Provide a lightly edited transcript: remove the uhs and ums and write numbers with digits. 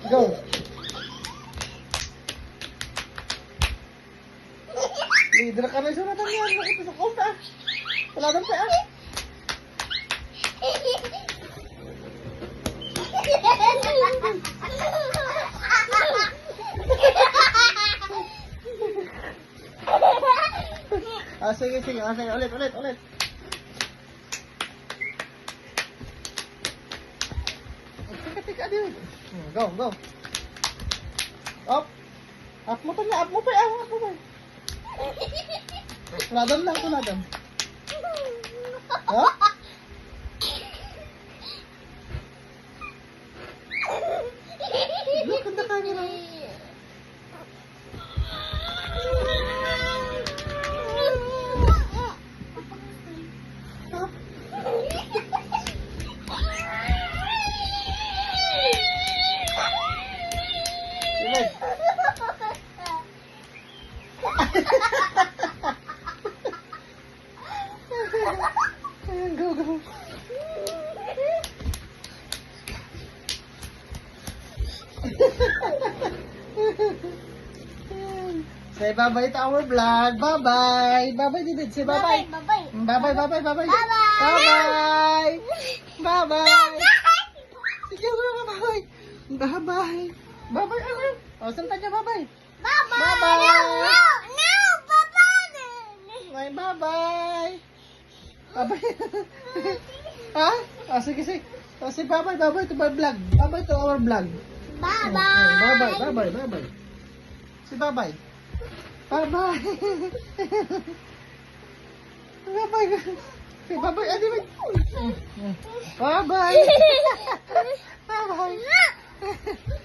Go. Leader ka na sunatan yan. Bakit sa kong pa? Wala nang pa. Sige, sige. Sige, ulit. Tika, din. Go. Up. Up mo pa. Tuladam lang. Ha? Look at the camera. Ayan, go. Say bye-bye to our vlog. Bye-bye. Bye-bye, Didid. Say bye-bye. Bye-bye. Bye-bye. Sige, bye-bye. Bye-bye. Bye-bye. O, saan tayo? Bye-bye. Bye-bye. Bye, bye-bye. Bye-bye. Ha? O, sige. O, say bye-bye to my vlog. Bye-bye to our vlog. Bye-bye. Say bye-bye. Bye-bye. Bye-bye. Say bye-bye. Bye-bye. Bye-bye.